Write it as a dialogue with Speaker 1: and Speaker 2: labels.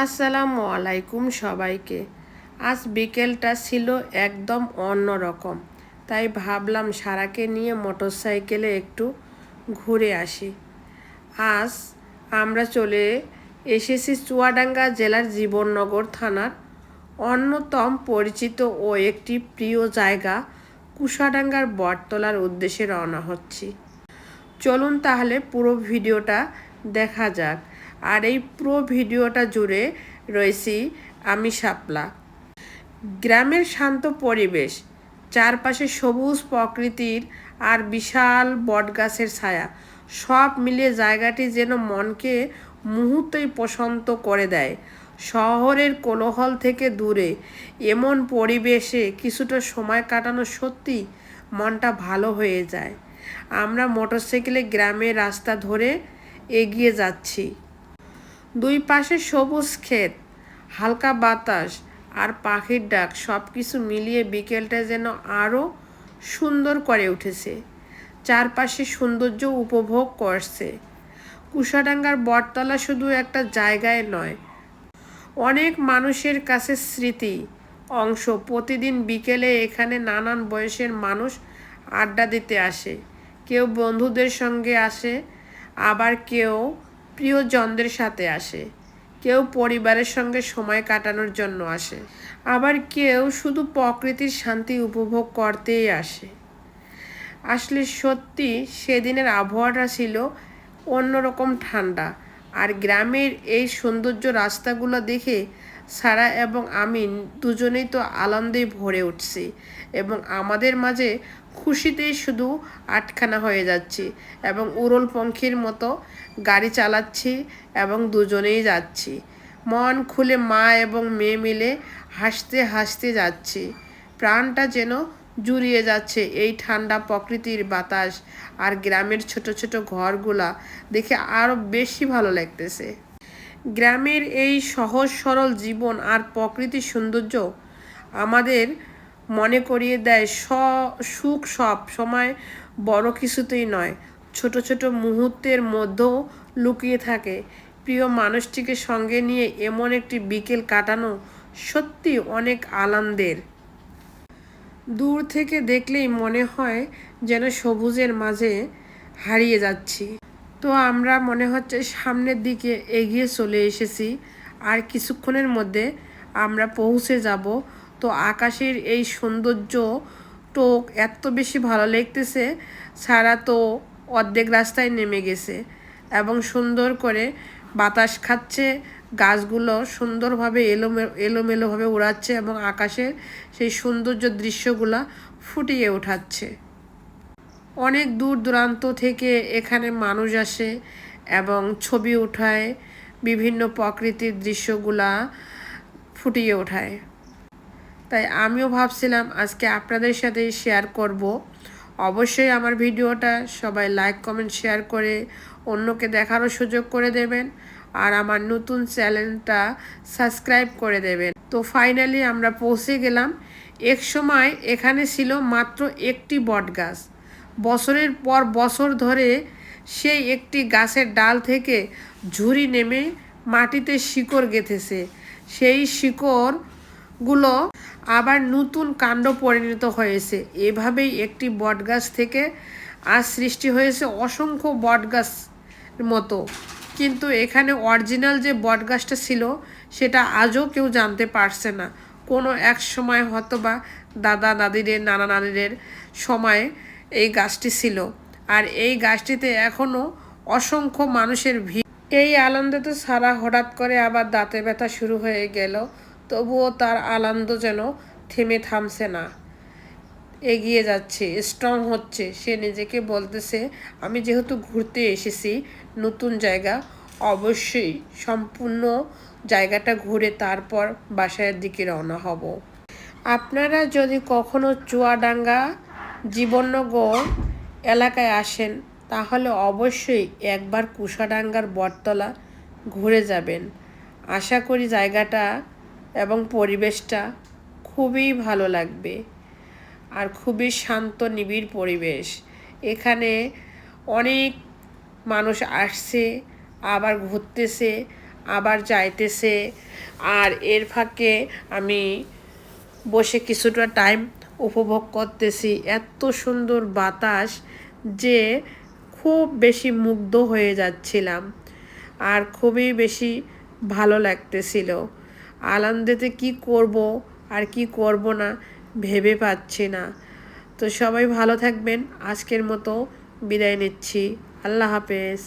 Speaker 1: আসসালামু আলাইকুম সবাইকে। আজ বিকেলটা ছিল একদম অন্যরকম, তাই ভাবলাম সারাকে নিয়ে মোটরসাইকেলে একটু ঘুরে আসি। আজ আমরা চলে এসেছি চুয়াডাঙ্গা জেলার জীবননগর থানার অন্যতম পরিচিত ও একটি প্রিয় জায়গা কুশাডাঙ্গার বটতলার উদ্দেশ্যে রওনা হচ্ছি। চলুন তাহলে পুরো ভিডিওটা দেখা যাক। আর এই পুরো ভিডিওটা জুড়ে রয়েছি আমি শাপলা। গ্রামের শান্ত পরিবেশ, চারপাশে সবুজ প্রকৃতির আর বিশাল বটগাছের ছায়া, সব মিলিয়ে জায়গাটি যেন মনকে মুহূর্তেই প্রশান্ত করে দেয়। শহরের কোলাহল থেকে দূরে এমন পরিবেশে কিছুটা সময় কাটানো সত্যি মনটা ভালো হয়ে যায়। আমরা মোটরসাইকেলে গ্রামের রাস্তা ধরে এগিয়ে যাচ্ছি। দুই পাশে সবুজ ক্ষেত, হালকা বাতাস আর পাখির ডাক, সব কিছু মিলিয়ে বিকেলটা যেন আরও সুন্দর করে উঠেছে। চারপাশে সৌন্দর্য উপভোগ করছে। কুশাডাঙ্গার বটতলা শুধু একটা জায়গায় নয়, অনেক মানুষের কাছে স্মৃতি অংশ। প্রতিদিন বিকেলে এখানে নানান বয়সের মানুষ আড্ডা দিতে আসে। কেউ বন্ধুদের সঙ্গে আসে, আবার কেউ প্রিয়জনদের সাথে আসে, কেউ পরিবারের সঙ্গে সময় কাটানোর জন্য আসে, আবার কেউ শুধু প্রকৃতির শান্তি উপভোগ করতেই আসে। আসলে সত্যি সেদিনের আবহাওয়াটা ছিল অন্যরকম ঠান্ডা। আর গ্রামের এই সৌন্দর্য রাস্তাগুলো দেখে সারা এবং আমি দুজনেই তো আনন্দে ভরে উঠছি এবং আমাদের মাঝে খুশিতেই শুধু আটখানা হয়ে যাচ্ছি এবং উড়ল পঙ্খির মতো গাড়ি চালাচ্ছি এবং দুজনেই যাচ্ছি। মন খুলে মা এবং মেয়ে মিলে হাসতে হাসতে যাচ্ছি। প্রাণটা যেন জুড়িয়ে যাচ্ছে এই ঠান্ডা প্রকৃতির বাতাস আর গ্রামের ছোট ছোট ঘরগুলা দেখে আরও বেশি ভালো লাগতেছে। গ্রামের এই সহজ সরল জীবন আর প্রকৃতির সৌন্দর্য আমাদের মনে করিয়ে দেয় সুখ সব সময় বড় কিছুতেই নয়, ছোট ছোট মুহূর্তের মধ্যেও লুকিয়ে থাকে। প্রিয় মানুষটিকে সঙ্গে নিয়ে এমন একটি বিকেল কাটানো সত্যি অনেক আনন্দের। দূর থেকে দেখলেই মনে হয় যেন সবুজের মাঝে হারিয়ে যাচ্ছি। তো আমরা মনে হচ্ছে সামনের দিকে এগিয়ে চলে এসেছি, আর কিছুক্ষণের মধ্যে আমরা পৌঁছে যাব। তো আকাশের এই সৌন্দর্য টোক এত বেশি ভালো লাগতেছে, সারা তো অর্ধেক রাস্তায় নেমে গেছে এবং সুন্দর করে বাতাস খাচ্ছে। গাছগুলো সুন্দরভাবে এলোমেলোভাবে উড়াচ্ছে এবং আকাশের সেই সৌন্দর্য দৃশ্যগুলা ফুটিয়ে ওঠাচ্ছে। অনেক দূর দূরান্ত থেকে এখানে মানুষ আসে এবং ছবি ওঠায়, বিভিন্ন প্রকৃতির দৃশ্যগুলা ফুটিয়ে ওঠায়। তাই আমিও ভাবছিলাম আজকে আপনাদের সাথে শেয়ার করব। অবশ্যই আমার ভিডিওটা সবাই লাইক কমেন্ট শেয়ার করে অন্যকে দেখারও সুযোগ করে দেবেন, আর আমার নতুন চ্যানেলটা সাবস্ক্রাইব করে দেবেন। তো ফাইনালি আমরা পৌঁছে গেলাম। এক সময় এখানে ছিল মাত্র একটি বট গাছ। বছরের পর বছর ধরে সেই একটি গাছের ডাল থেকে ঝুরি নেমে মাটিতে শিকড় গেঁথেছে। সেই শিকড়গুলো আবার নতুন কাণ্ড পরিণত হয়েছে। এভাবেই একটি বটগাছ থেকে আজ সৃষ্টি হয়েছে অসংখ্য বটগাছ মতো। কিন্তু এখানে অরিজিনাল যে বটগাছটা ছিল সেটা আজও কেউ জানতে পারছে না। কোনো এক সময় হয়তো বা দাদা দাদিদের নানা নানিদের সময়ে এই গাছটি ছিল, আর এই গাছটিতে এখনও অসংখ্য মানুষের ভিড়। এই আনন্দে তো সারা হঠাৎ করে আবার দাঁতে ব্যথা শুরু হয়ে গেল, তবুও তার আনন্দ যেন থামছে না, এগিয়ে যাচ্ছে, স্ট্রং হচ্ছে। সে নিজেকে বলতেছে আমি যেহেতু ঘুরতে এসেছি নতুন জায়গা, অবশ্যই সম্পূর্ণ জায়গাটা ঘুরে তারপর বাসার দিকে রওনা হব। আপনারা যদি কখনো চুয়াডাঙ্গা জীবননগর এলাকায় আসেন তাহলে অবশ্যই একবার কুশাডাঙ্গার বটতলা ঘুরে যাবেন। আশা করি জায়গাটা এবং পরিবেশটা খুবই ভালো লাগবে, আর খুবই শান্ত নিবিড় পরিবেশ। এখানে অনেক মানুষ আসছে, আবার ঘুরতেছে, আবার যাইতেছে। আর এর ফাঁকে আমি বসে কিছুটা টাইম উপভোগ করতেছি এত সুন্দর বাতাস যে খুব বেশি মুগ্ধ হয়ে যাচ্ছিলাম আর খুবই বেশি ভালো লাগতেছিল। আনন্দেতে কি করব আর কি করব না ভেবে পাচ্ছি না। তো সবাই ভালো থাকবেন, আজকের মতো বিদায় নিচ্ছি। আল্লাহ হাফেজ।